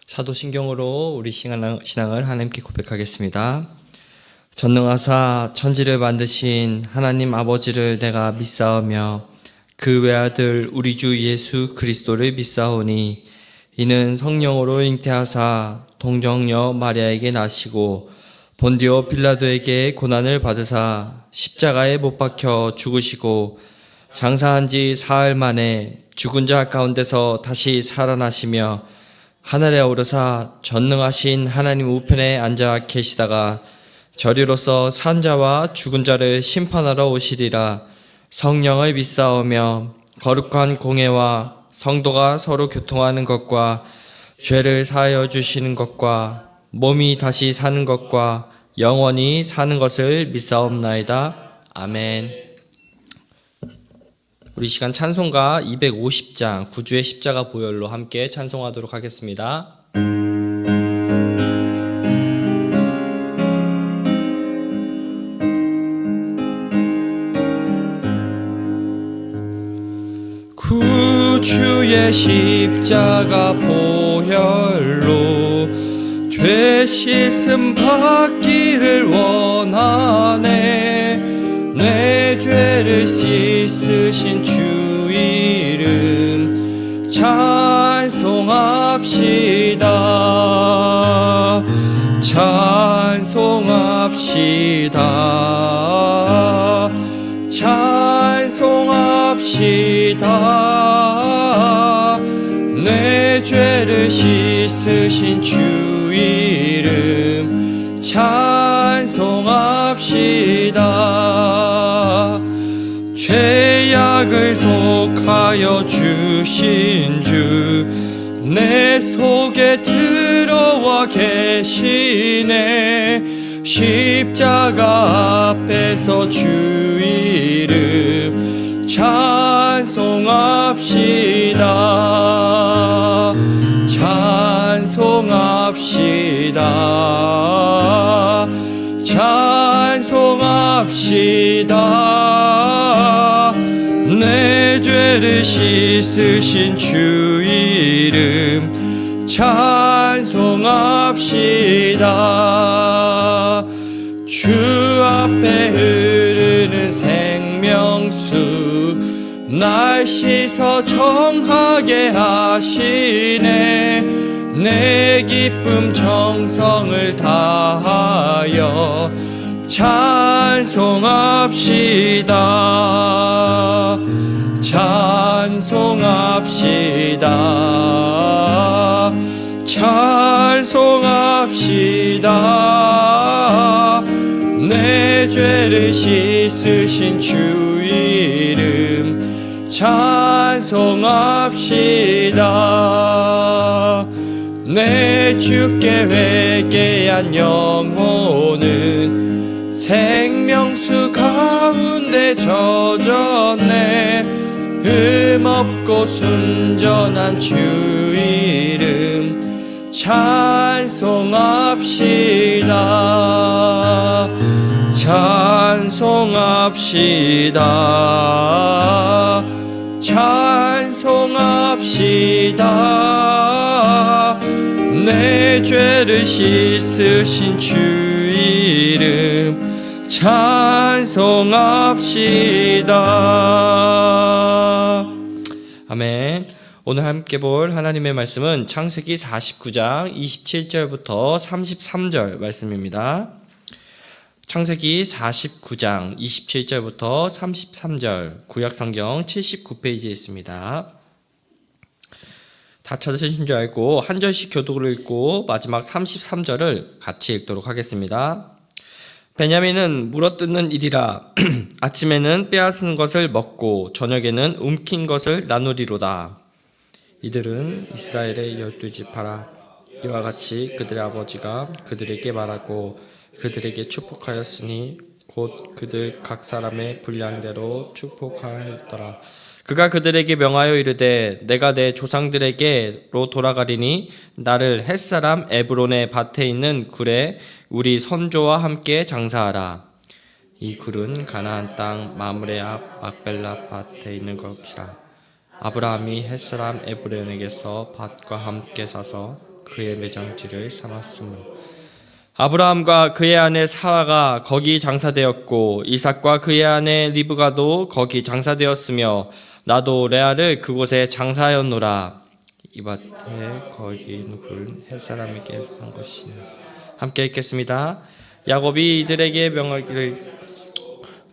사도신경으로 우리 신앙을 하나님께 고백하겠습니다. 전능하사 천지를 만드신 하나님 아버지를 내가 믿사오며 그 외아들 우리 주 예수 그리스도를 믿사오니 이는 성령으로 잉태하사 동정녀 마리아에게 나시고 본디오 빌라도에게 고난을 받으사 십자가에 못 박혀 죽으시고 장사한 지 사흘 만에 죽은 자 가운데서 다시 살아나시며 하늘에 오르사 전능하신 하나님 우편에 앉아 계시다가 저리로서 산 자와 죽은 자를 심판하러 오시리라. 성령을 믿사오며 거룩한 공회와 성도가 서로 교통하는 것과 죄를 사하여 주시는 것과 몸이 다시 사는 것과 영원히 사는 것을 믿사옵나이다. 아멘. 우리 시간 찬송가 250장 구주의 십자가 보혈로 함께 찬송하도록 하겠습니다. 구주의 십자가 보혈로 죄 씻음 받기를 원하네. 내 죄를 씻으신 주 이름 찬송합시다. 찬송합시다. 찬송합시다. 내 죄를 씻으신 주 이름 찬송합시다. 죄악을 속하여 주신 주 내 속에 들어와 계시네. 십자가 앞에서 주 이름 찬송합시다. 찬송합시다. 찬송합시다. 내 죄를 씻으신 주 이름 찬송합시다. 주 앞에 흐르는 생명수 날 씻어 정하게 하시네. 내 기쁨 정성을 다하여 찬송합시다. 찬송합시다. 찬송합시다. 내 죄를 씻으신 주 이름 찬송합시다. 내 주께 회개한 영혼은 생명수 가운데 젖었네. 흠없고 순전한 주 이름 찬송합시다. 찬송합시다. 찬송합시다. 내 죄를 씻으신 주 이름 찬송합시다. 아멘. 오늘 함께 볼 하나님의 말씀은 창세기 49장 27절부터 33절 말씀입니다. 창세기 49장 27절부터 33절 구약성경 79페이지에 있습니다. 다 찾으신 줄 알고 한 절씩 교독을 읽고 마지막 33절을 같이 읽도록 하겠습니다. 베냐민은 물어뜯는 일이라 아침에는 빼앗은 것을 먹고 저녁에는 움킨 것을 나누리로다. 이들은 이스라엘의 12지파라. 이와 같이 그들의 아버지가 그들에게 말하고 그들에게 축복하였으니 곧 그들 각 사람의 분량대로 축복하였더라. 그가 그들에게 명하여 이르되 내가 내 조상들에게로 돌아가리니 나를 햇사람 에브론의 밭에 있는 굴에 우리 선조와 함께 장사하라. 이 굴은 가나안 땅 마므레 앞 막벨라 밭에 있는 것이라. 아브라함이 햇사람 에브론에게서 밭과 함께 사서 그의 매장지를 삼았으므로. 아브라함과 그의 아내 사라가 거기 장사되었고 이삭과 그의 아내 리브가도 거기 장사되었으며 나도 레아를 그곳에 장사하였노라. 이 밭에 거기 누굴 햇사람에게 산 것이냐. 함께 읽겠습니다. 야곱이 이들에게 명하기를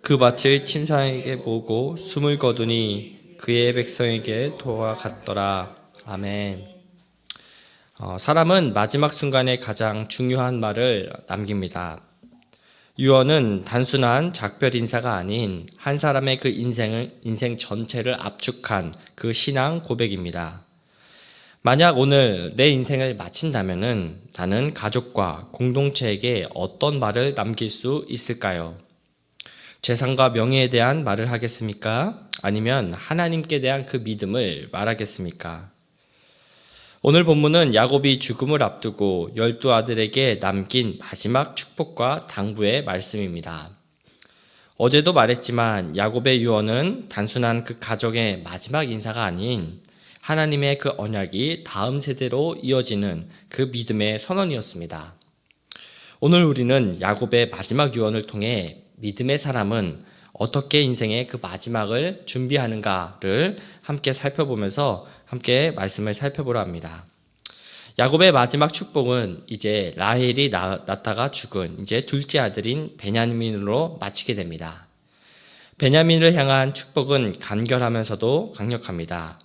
그 밭을 침상에게 보고 숨을 거두니 그의 백성에게 돌아갔더라. 아멘. 사람은 마지막 순간에 가장 중요한 말을 남깁니다. 유언은 단순한 작별 인사가 아닌 한 사람의 그 인생 전체를 압축한 그 신앙 고백입니다. 만약 오늘 내 인생을 마친다면은 나는 가족과 공동체에게 어떤 말을 남길 수 있을까요? 재산과 명예에 대한 말을 하겠습니까? 아니면 하나님께 대한 그 믿음을 말하겠습니까? 오늘 본문은 야곱이 죽음을 앞두고 12아들에게 남긴 마지막 축복과 당부의 말씀입니다. 어제도 말했지만 야곱의 유언은 단순한 그 가족의 마지막 인사가 아닌 하나님의 그 언약이 다음 세대로 이어지는 그 믿음의 선언이었습니다. 오늘 우리는 야곱의 마지막 유언을 통해 믿음의 사람은 어떻게 인생의 그 마지막을 준비하는가를 함께 살펴보면서 함께 말씀을 살펴보려 합니다. 야곱의 마지막 축복은 이제 라헬이 낳다가 죽은 이제 둘째 아들인 베냐민으로 마치게 됩니다. 베냐민을 향한 축복은 간결하면서도 강력합니다.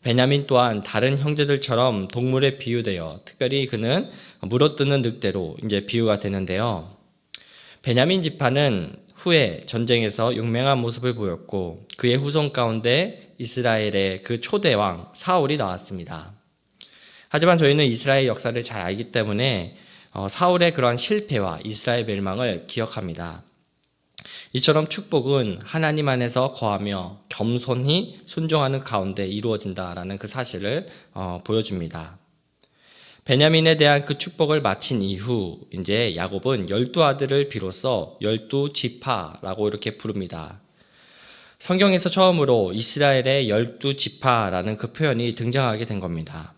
베냐민 또한 다른 형제들처럼 동물에 비유되어 특별히 그는 물어뜯는 늑대로 이제 비유가 되는데요. 베냐민 지파는 후에 전쟁에서 용맹한 모습을 보였고 그의 후손 가운데 이스라엘의 그 초대 왕 사울이 나왔습니다. 하지만 저희는 이스라엘 역사를 잘 알기 때문에 사울의 그러한 실패와 이스라엘 멸망을 기억합니다. 이처럼 축복은 하나님 안에서 거하며 겸손히 순종하는 가운데 이루어진다라는 그 사실을 보여줍니다. 베냐민에 대한 그 축복을 마친 이후 이제 야곱은 12아들을 비로소 12지파라고 이렇게 부릅니다. 성경에서 처음으로 이스라엘의 12지파라는 그 표현이 등장하게 된 겁니다.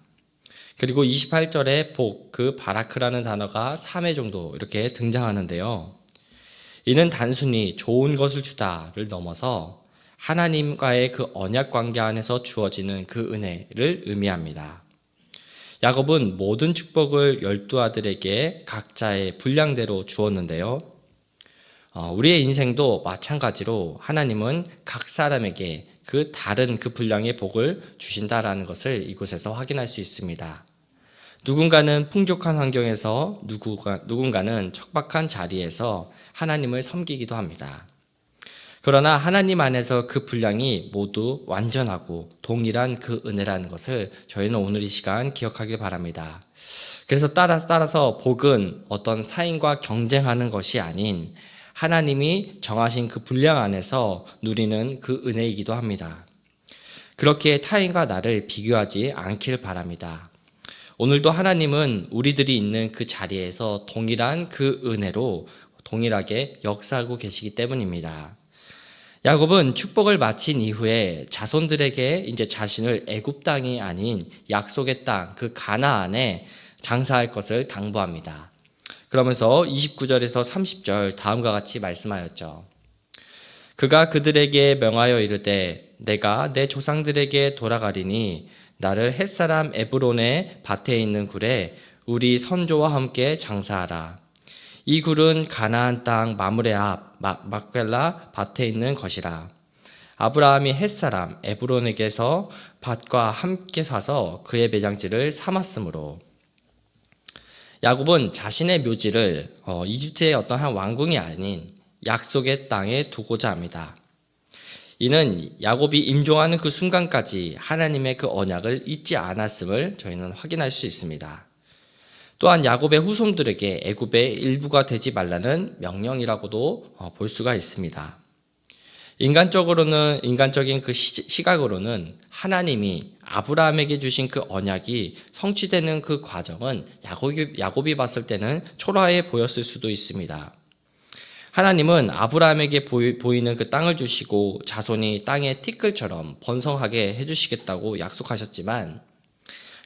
그리고 28절에 그 바라크라는 단어가 3회 정도 이렇게 등장하는데요. 이는 단순히 좋은 것을 주다를 넘어서 하나님과의 그 언약 관계 안에서 주어지는 그 은혜를 의미합니다. 야곱은 모든 축복을 12아들에게 각자의 분량대로 주었는데요. 우리의 인생도 마찬가지로 하나님은 각 사람에게 그 다른 그 분량의 복을 주신다라는 것을 이곳에서 확인할 수 있습니다. 누군가는 풍족한 환경에서 누군가는 척박한 자리에서 하나님을 섬기기도 합니다. 그러나 하나님 안에서 그 분량이 모두 완전하고 동일한 그 은혜라는 것을 저희는 오늘 이 시간 기억하길 바랍니다. 그래서 따라서 복은 어떤 사인과 경쟁하는 것이 아닌 하나님이 정하신 그 분량 안에서 누리는 그 은혜이기도 합니다. 그렇게 타인과 나를 비교하지 않길 바랍니다. 오늘도 하나님은 우리들이 있는 그 자리에서 동일한 그 은혜로 동일하게 역사하고 계시기 때문입니다. 야곱은 축복을 마친 이후에 자손들에게 이제 자신을 애굽 땅이 아닌 약속의 땅, 그 가나안에 장사할 것을 당부합니다. 그러면서 29절에서 30절 다음과 같이 말씀하였죠. 그가 그들에게 명하여 이르되 내가 내 조상들에게 돌아가리니 나를 햇사람 에브론의 밭에 있는 굴에 우리 선조와 함께 장사하라. 이 굴은 가나안 땅 마므레 앞 막벨라 밭에 있는 것이라. 아브라함이 햇사람 에브론에게서 밭과 함께 사서 그의 매장지를 삼았으므로. 야곱은 자신의 묘지를 이집트의 어떤 한 왕궁이 아닌 약속의 땅에 두고자 합니다. 이는 야곱이 임종하는 그 순간까지 하나님의 그 언약을 잊지 않았음을 저희는 확인할 수 있습니다. 또한 야곱의 후손들에게 애굽의 일부가 되지 말라는 명령이라고도 볼 수가 있습니다. 인간적인 그 시각으로는 하나님이 아브라함에게 주신 그 언약이 성취되는 그 과정은 야곱이 봤을 때는 초라해 보였을 수도 있습니다. 하나님은 아브라함에게 보이는 그 땅을 주시고 자손이 땅의 티끌처럼 번성하게 해주시겠다고 약속하셨지만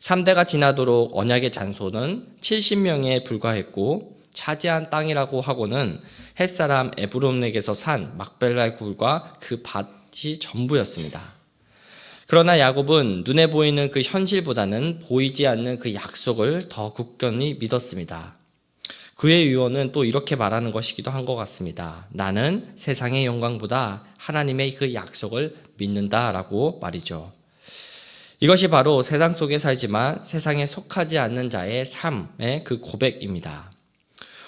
3대가 지나도록 언약의 잔소는 70명에 불과했고 차지한 땅이라고 하고는 햇사람 에브론에게서 산 막벨라 굴과 그 밭이 전부였습니다. 그러나 야곱은 눈에 보이는 그 현실보다는 보이지 않는 그 약속을 더 굳건히 믿었습니다. 그의 유언은 또 이렇게 말하는 것이기도 한 것 같습니다. 나는 세상의 영광보다 하나님의 그 약속을 믿는다라고 말이죠. 이것이 바로 세상 속에 살지만 세상에 속하지 않는 자의 삶의 그 고백입니다.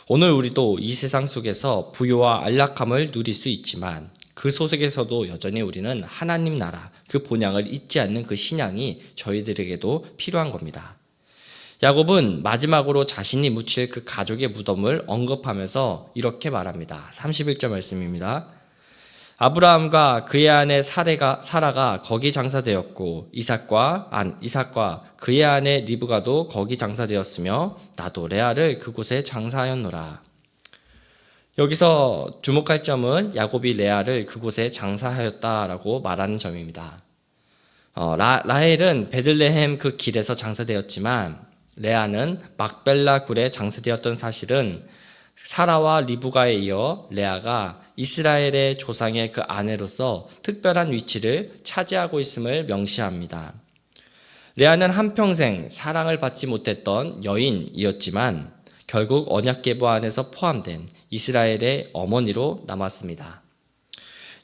오늘 우리도 이 세상 속에서 부유와 안락함을 누릴 수 있지만 그 속에서도 여전히 우리는 하나님 나라 그 본향을 잊지 않는 그 신앙이 저희들에게도 필요한 겁니다. 야곱은 마지막으로 자신이 묻힐 그 가족의 무덤을 언급하면서 이렇게 말합니다. 31절 말씀입니다. 아브라함과 그의 아내 사라가 거기 장사되었고 이삭과 그의 아내 리브가도 거기 장사되었으며 나도 레아를 그곳에 장사하였노라. 여기서 주목할 점은 야곱이 레아를 그곳에 장사하였다라고 말하는 점입니다. 라헬은 베들레헴 그 길에서 장사되었지만 레아는 막벨라 굴에 장사되었던 사실은 사라와 리브가에 이어 레아가 이스라엘의 조상의 그 아내로서 특별한 위치를 차지하고 있음을 명시합니다. 레아는 한평생 사랑을 받지 못했던 여인이었지만 결국 언약궤보 안에서 포함된 이스라엘의 어머니로 남았습니다.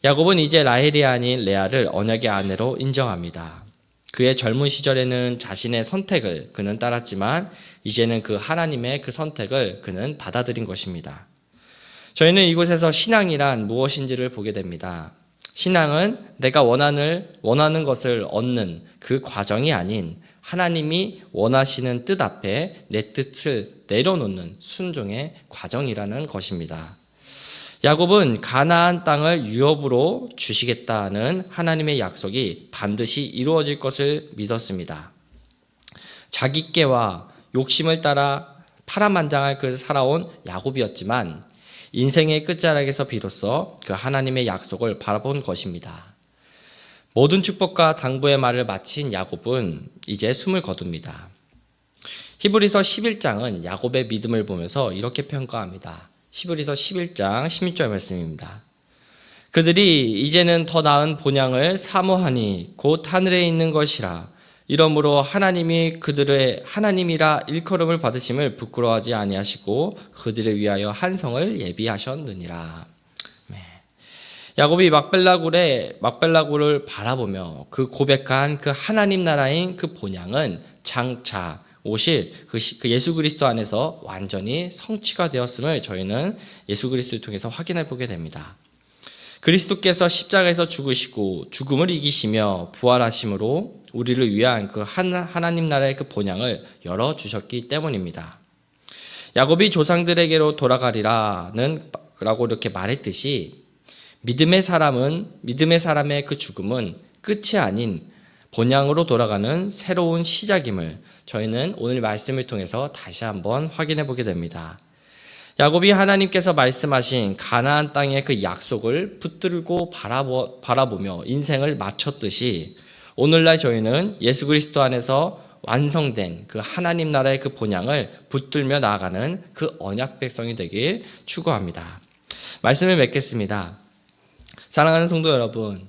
야곱은 이제 라헬이 아닌 레아를 언약의 아내로 인정합니다. 그의 젊은 시절에는 자신의 선택을 그는 따랐지만 이제는 그 하나님의 그 선택을 그는 받아들인 것입니다. 저희는 이곳에서 신앙이란 무엇인지를 보게 됩니다. 신앙은 내가 원하는 것을 얻는 그 과정이 아닌 하나님이 원하시는 뜻 앞에 내 뜻을 내려놓는 순종의 과정이라는 것입니다. 야곱은 가나안 땅을 유업으로 주시겠다는 하나님의 약속이 반드시 이루어질 것을 믿었습니다. 자기 깨와 욕심을 따라 파란만장할 그 살아온 야곱이었지만 인생의 끝자락에서 비로소 그 하나님의 약속을 바라본 것입니다. 모든 축복과 당부의 말을 마친 야곱은 이제 숨을 거둡니다. 히브리서 11장은 야곱의 믿음을 보면서 이렇게 평가합니다. 히브리서 11장 16절 말씀입니다. 그들이 이제는 더 나은 본향을 사모하니 곧 하늘에 있는 것이라. 이러므로 하나님이라 일컬음을 받으심을 부끄러워하지 아니하시고 그들을 위하여 한 성을 예비하셨느니라. 야곱이 막벨라굴을 바라보며 그 고백한 그 하나님 나라인 그 본향은 장차 오실 그 예수 그리스도 안에서 완전히 성취가 되었음을 저희는 예수 그리스도를 통해서 확인해 보게 됩니다. 그리스도께서 십자가에서 죽으시고 죽음을 이기시며 부활하심으로 우리를 위한 그 하나님 나라의 그 본향을 열어주셨기 때문입니다. 야곱이 조상들에게로 돌아가리라고 이렇게 말했듯이 믿음의 사람의 그 죽음은 끝이 아닌 본향으로 돌아가는 새로운 시작임을 저희는 오늘 말씀을 통해서 다시 한번 확인해 보게 됩니다. 야곱이 하나님께서 말씀하신 가나안 땅의 그 약속을 붙들고 바라보며 인생을 마쳤듯이 오늘날 저희는 예수 그리스도 안에서 완성된 그 하나님 나라의 그 본향을 붙들며 나아가는 그 언약 백성이 되길 추구합니다. 말씀을 맺겠습니다. 사랑하는 성도 여러분,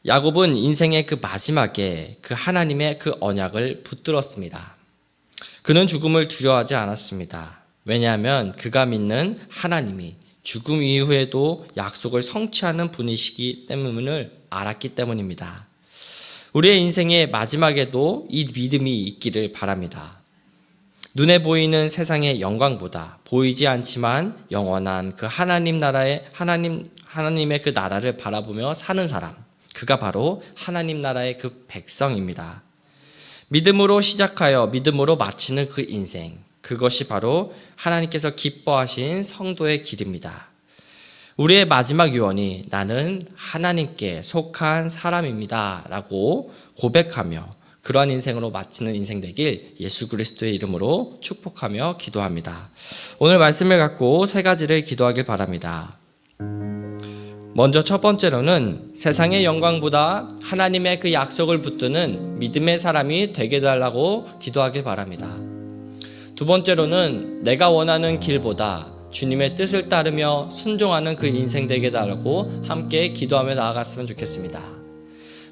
야곱은 인생의 그 마지막에 그 하나님의 그 언약을 붙들었습니다. 그는 죽음을 두려워하지 않았습니다. 왜냐하면 그가 믿는 하나님이 죽음 이후에도 약속을 성취하는 분이시기 때문을 알았기 때문입니다. 우리의 인생의 마지막에도 이 믿음이 있기를 바랍니다. 눈에 보이는 세상의 영광보다 보이지 않지만 영원한 그 하나님의 그 나라를 바라보며 사는 사람, 그가 바로 하나님 나라의 그 백성입니다. 믿음으로 시작하여 믿음으로 마치는 그 인생, 그것이 바로 하나님께서 기뻐하신 성도의 길입니다. 우리의 마지막 유언이 나는 하나님께 속한 사람입니다 라고 고백하며 그러한 인생으로 마치는 인생 되길 예수 그리스도의 이름으로 축복하며 기도합니다. 오늘 말씀을 갖고 세 가지를 기도하길 바랍니다. 먼저 첫 번째로는 세상의 영광보다 하나님의 그 약속을 붙드는 믿음의 사람이 되게 해달라고 기도하길 바랍니다. 두 번째로는 내가 원하는 길보다 주님의 뜻을 따르며 순종하는 그 인생 되게 해달라고 함께 기도하며 나아갔으면 좋겠습니다.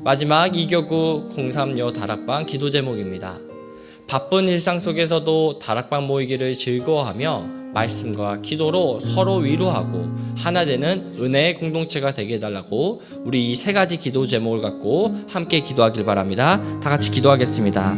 마지막 이교구 03요 다락방 기도 제목입니다. 바쁜 일상 속에서도 다락방 모이기를 즐거워하며 말씀과 기도로 서로 위로하고 하나 되는 은혜의 공동체가 되게 해달라고 우리 이 세 가지 기도 제목을 갖고 함께 기도하길 바랍니다. 다 같이 기도하겠습니다.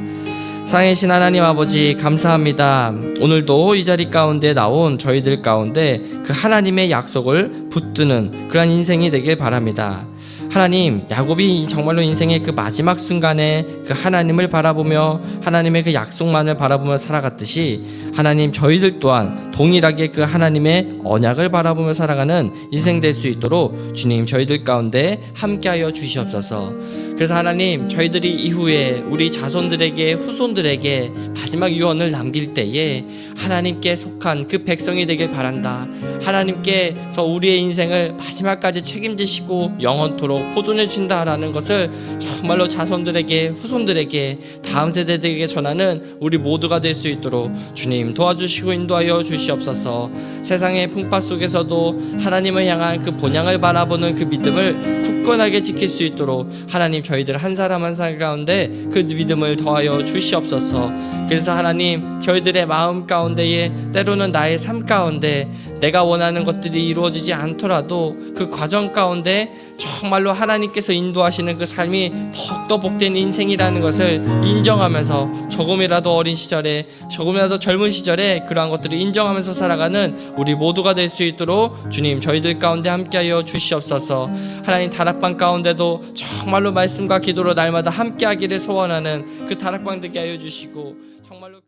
사랑하신 하나님 아버지 감사합니다. 오늘도 이 자리 가운데 나온 저희들 가운데 그 하나님의 약속을 붙드는 그런 인생이 되길 바랍니다. 하나님, 야곱이 정말로 인생의 그 마지막 순간에 그 하나님을 바라보며 하나님의 그 약속만을 바라보며 살아갔듯이 하나님 저희들 또한 동일하게 그 하나님의 언약을 바라보며 살아가는 인생 될 수 있도록 주님 저희들 가운데 함께하여 주시옵소서. 그래서 하나님 저희들이 이후에 우리 자손들에게 후손들에게 마지막 유언을 남길 때에 하나님께 속한 그 백성이 되길 바란다. 하나님께서 우리의 인생을 마지막까지 책임지시고 영원토록 보존해 준다라는 것을 정말로 자손들에게 후손들에게 다음 세대들에게 전하는 우리 모두가 될 수 있도록 주님 도와주시고 인도하여 주시옵소서. 세상의 풍파 속에서도 하나님을 향한 그 본향을 바라보는 그 믿음을 굳건하게 지킬 수 있도록 하나님 저희들 한 사람 한 사람 가운데 그 믿음을 더하여 주시옵소서. 그래서 하나님 저희들의 마음 가운데에 때로는 나의 삶 가운데 내가 원하는 것들이 이루어지지 않더라도 그 과정 가운데 정말로 하나님께서 인도하시는 그 삶이 더욱더 복된 인생이라는 것을 인정하면서 조금이라도 어린 시절에 조금이라도 젊은 시절에 그러한 것들을 인정하면서 살아가는 우리 모두가 될 수 있도록 주님 저희들 가운데 함께하여 주시옵소서. 하나님 다락방 가운데도 정말로 말씀과 기도로 날마다 함께하기를 소원하는 그 다락방 되게 하여 주시고 정말로